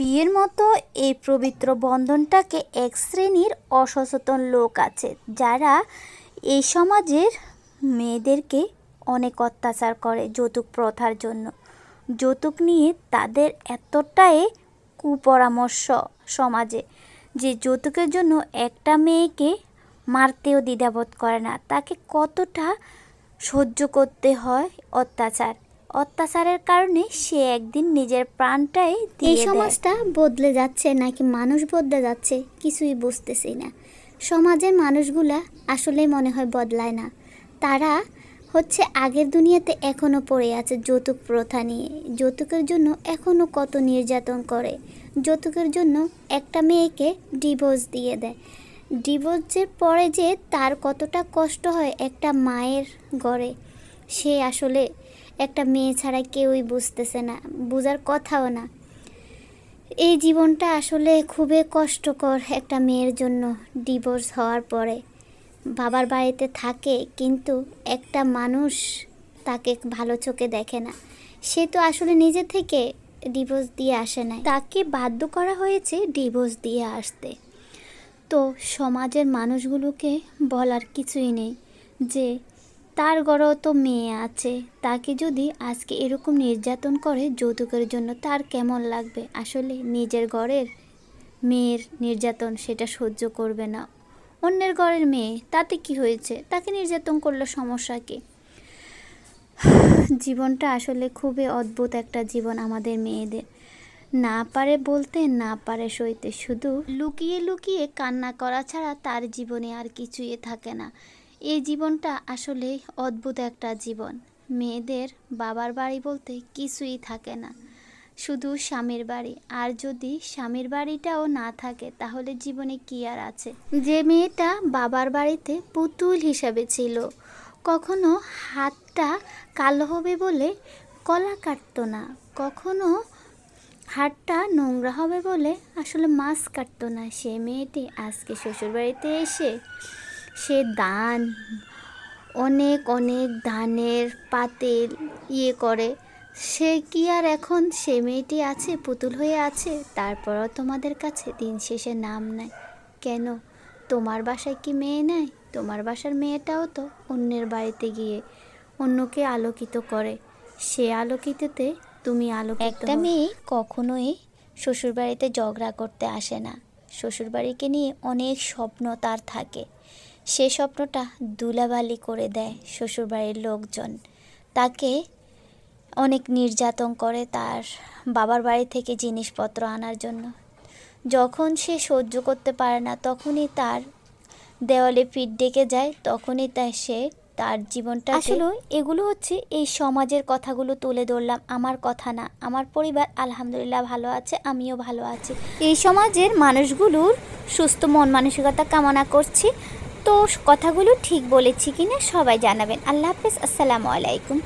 বিয়ের মতো এই পবিত্র বন্ধনটাকে এক শ্রেণীর অসচেতন লোক আছে যারা এই সমাজের মেয়েদেরকে অনেক অত্যাচার করে যৌতুক প্রথার জন্য। যৌতুক নিয়ে তাদের এতটাই কুপরামর্শ সমাজে যে যৌতুকের জন্য একটা মেয়েকে মারতেও দ্বিধাবোধ করে না, তাকে কতটা সহ্য করতে হয় অত্যাচারের কারণে সে একদিন নিজের প্রাণটাই দিয়ে দেয়। এই সমাজটা বদলে যাচ্ছে নাকি মানুষ বদলে যাচ্ছে কিছুই বুঝতেছি না। সমাজের মানুষগুলা আসলে মনে হয় বদলায় না, তারা হচ্ছে আগের দুনিয়াতে এখনও পড়ে আছে যৌতুক প্রথা নিয়ে। যৌতুকের জন্য এখনও কত নির্যাতন করে, যৌতুকের জন্য একটা মেয়েকে ডিভোর্স দিয়ে দেয়। ডিভোর্সের পরে যে তার কতটা কষ্ট হয় একটা মায়ের ঘরে, সে আসলে একটা মেয়ে ছাড়া কেউই বুঝতেছে না, বোঝার কথাও না। এই জীবনটা আসলে খুবই কষ্টকর একটা মেয়ের জন্য। ডিভোর্স হওয়ার পরে বাবার বাড়িতে থাকে, কিন্তু একটা মানুষ তাকে ভালো চোখে দেখে না। সে তো আসলে নিজে থেকে ডিভোর্স দিয়ে আসে না, তাকে বাধ্য করা হয়েছে ডিভোর্স দিয়ে আসতে। তো সমাজের মানুষগুলোকে বলার কিছুই নেই যে তার ঘরেও তো মেয়ে আছে, তাকে যদি আজকে এরকম নির্যাতন করে যৌতুকের জন্য তার কেমন লাগবে। আসলে নিজের ঘরের মেয়ের নির্যাতন সেটা সহ্য করবে না। অন্যের ঘরের মেয়ে, তাতে কি হয়েছে, তাকে নির্যাতন করলে সমস্যা কি? জীবনটা আসলে খুবই অদ্ভুত একটা জীবন আমাদের মেয়েদের। না পারে বলতে, না পারে সইতে, শুধু লুকিয়ে লুকিয়ে কান্না করা ছাড়া তার জীবনে আর কিছুই থাকে না। এই জীবনটা আসলে অদ্ভুত একটা জীবন। মেয়েদের বাবার বাড়ি বলতে কিছুই থাকে না, শুধু স্বামীর বাড়ি। আর যদি স্বামীর বাড়িটাও না থাকে তাহলে জীবনে কি আর আছে? যে মেয়েটা বাবার বাড়িতে পুতুল হিসাবে ছিল, কখনো হাতটা কালো হবে বলে কলা কাটতো না, কখনো হাতটা নোংরা হবে বলে আসলে মাছ কাটতো না, সে মেয়েটি আজকে শ্বশুরবাড়িতে এসে সে অনেক অনেক ধানের পাতিল করে। সে কি আর এখন সে মেয়েটি আছে, পুতুল হয়ে আছে? তারপরও তোমাদের কাছে দিন শেষে নাম নেয় কেন? তোমার বাসায় কি মেয়ে নেয়? তোমার বাসার মেয়েটাও তো অন্যের বাড়িতে গিয়ে অন্যকে আলোকিত করে, সে আলোকিততে তুমি আলোকিত। একটা মেয়ে কখনোই শ্বশুরবাড়িতে ঝগড়া করতে আসে না। শ্বশুরবাড়িকে নিয়ে অনেক স্বপ্ন তার থাকে, সে স্বপ্নটা ধুলাবালি করে দেয় শ্বশুরবাড়ির লোকজন। তাকে অনেক নির্যাতন করে তার বাবার বাড়ি থেকে জিনিসপত্র আনার জন্য। যখন সে সহ্য করতে পারে না, তখনই তার দেওয়ালে পিঠ ডেকে যায়, তখনই সে তার জীবনটা। আসলে এগুলো হচ্ছে এই সমাজের কথাগুলো তুলে ধরলাম, আমার কথা না। আমার পরিবার আলহামদুলিল্লাহ ভালো আছে, আমিও ভালো আছি। এই সমাজের মানুষগুলোর সুস্থ মন মানসিকতা কামনা করছি। তো কথাগুলো ঠিক বলেছি কিনা সবাই জানাবেন। আল্লাহ হাফেজ, আসসালামু আলাইকুম।